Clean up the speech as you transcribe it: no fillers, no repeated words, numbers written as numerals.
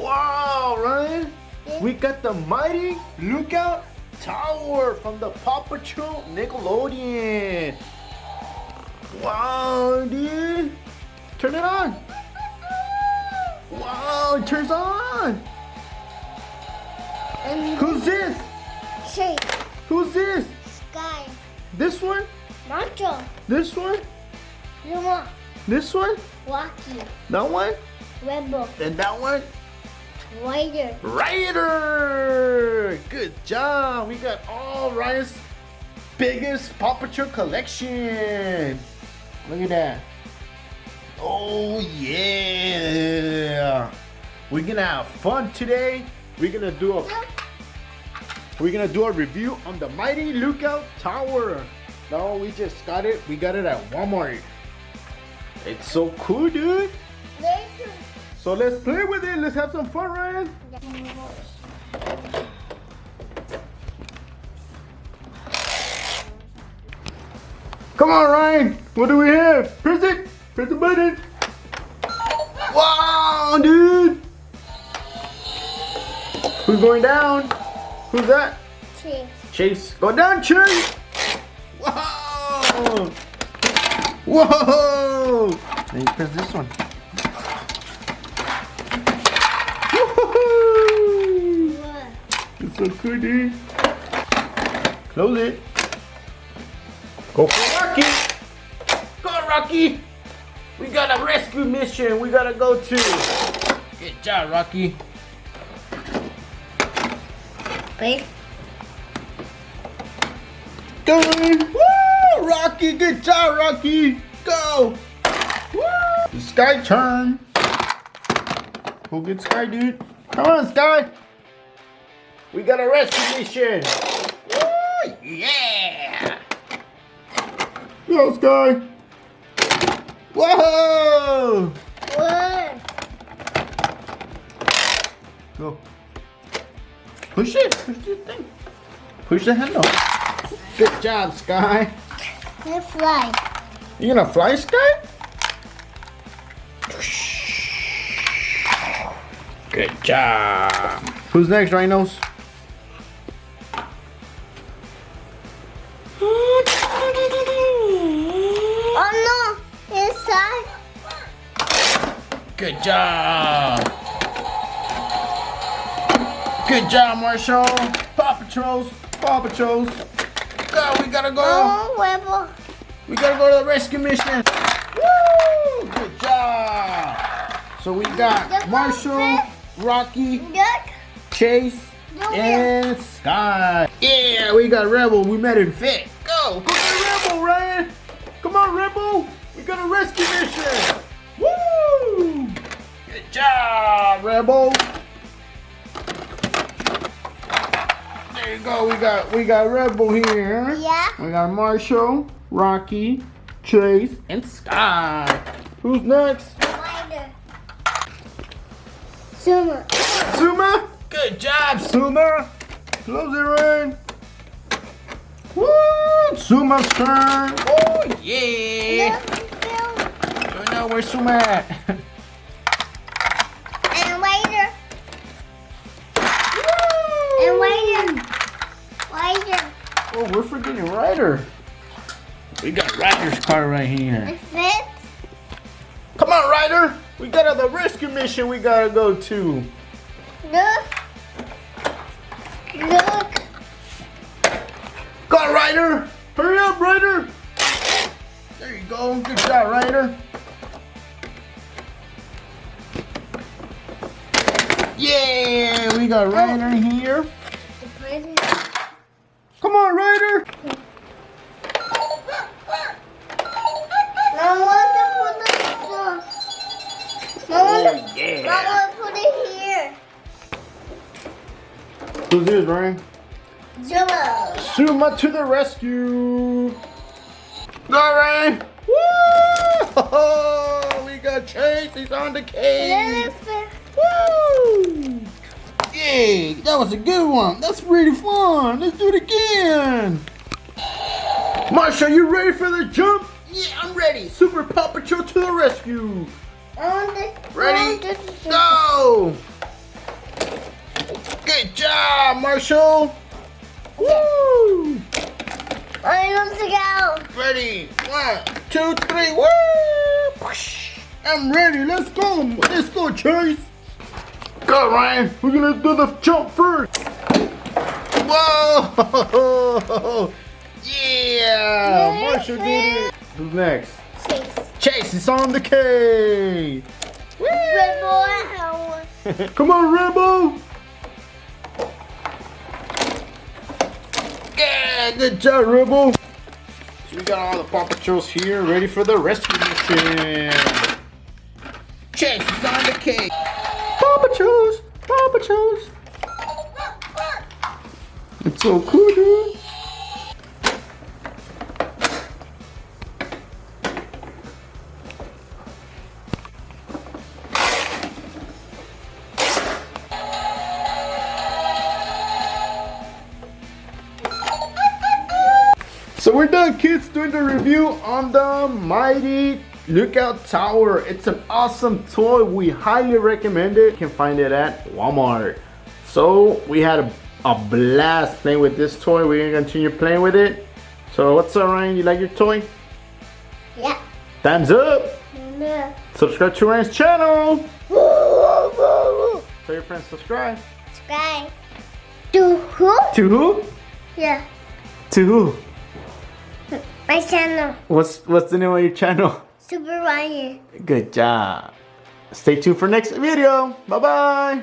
Wow, Ryan. We got the mighty lookout tower from the Paw Patrol Nickelodeon. Wow, dude. Turn it on. Wow, it turns on. Who's this? Shake. Who's this? Sky. This one? Macho. This one? Luma. This one? Wacky. That one? Rebel. And that one? Rider. Radiator! Good job. We got all Ryan's biggest Paw Patrol collection. Look at that. Oh yeah. We're gonna have fun today. We're gonna do a review on the mighty lookout tower. No, we just got it. We got it at Walmart. It's so cool, dude. So let's play with it. Let's have some fun, Ryan. Come on, Ryan. What do we have? Press it. Press the button. Wow, dude. Who's going down? Who's that? Chase. Chase. Go down, Chase. Whoa. Whoa. Then you press this one. It's so cool, dude. Close it. Go for Rocky. Go, Rocky. We got a rescue mission we gotta go to. Good job, Rocky. Wait. Go. Woo! Rocky, good job, Rocky. Go. Woo! The Sky turn. Go get Sky, dude. Come on, Sky. We got a rescue mission. Woo! Yeah. Go, Sky. Whoa! What? Go. Push it. Push the thing. Push the handle. Good job, Sky. Let's fly. You gonna fly, Sky? Good job. Who's next, Rhinos? Oh no! Inside. Good job. Good job, Marshall. Paw Patrols. Paw Patrols. Go, we gotta go. Oh, Rebel. We gotta go to the rescue mission. Woo! Good job. So we got Marshall, Rocky, Look. Chase, and Sky. Yeah, we got Rebel. We met in fit. Go get Rebel, Ryan. Come on, Rebel. We got a rescue mission. Woo! Good job, Rebel. There you go. We got Rebel here. Yeah. We got Marshall, Rocky, Chase, and Sky. Who's next? Rider. Summer. Suma. Good job, Suma. Close it, Ryan. Woo! Suma's turn. Oh yeah. Don't know where's Suma at. And Rider. And Rider. Rider. Oh, we're forgetting Ryder. We got Ryder's car right here. It fits. Come on, Ryder. We got the rescue mission we gotta go to. Look. Look. Go on, Ryder. Hurry up, Ryder. There you go. Good job, Ryder. Yeah, we got Ryder here. The present. Come on, Ryder. I want to put it. I want to put it here. Who's this, Ryan? Zuma. Suma to the rescue. Go, Ryan. Woo! We got Chase. He's on the cage. Elephant. Woo! Yay! That was a good one. That's really fun. Let's do it again. Marsha, you ready for the jump? Yeah, I'm ready. Super Paw Patrol to the rescue. I want to. Ready? Go! Good job, Marshall. Woo! Let's go. Ready? 1, 2, 3. Woo! I'm ready. Let's go. Let's go, Chase. Go, Ryan. We're gonna do the jump first. Whoa! Yeah! Marshall did it. Who's next? Chase is on the K. Rainbow. Come on, Rainbow. Yeah, good job, Rainbow. So we got all the Paw Patrols here, ready for the rescue mission. Chase is on the K. Paw Patrols, Paw Patrols. It's so cool, dude. So we're done, kids, doing the review on the Mighty Lookout Tower. It's an awesome toy. We highly recommend it. You can find it at Walmart. So we had a blast playing with this toy. We're gonna continue playing with it. So what's up, Ryan? You like your toy? Yeah. Thumbs up. Yeah. Subscribe to Ryan's channel. Tell your friends subscribe. Subscribe. To who? To who? Yeah. To who? My channel. What's the name of your channel? Super Ryan. Good job. Stay tuned for next video. Bye-bye.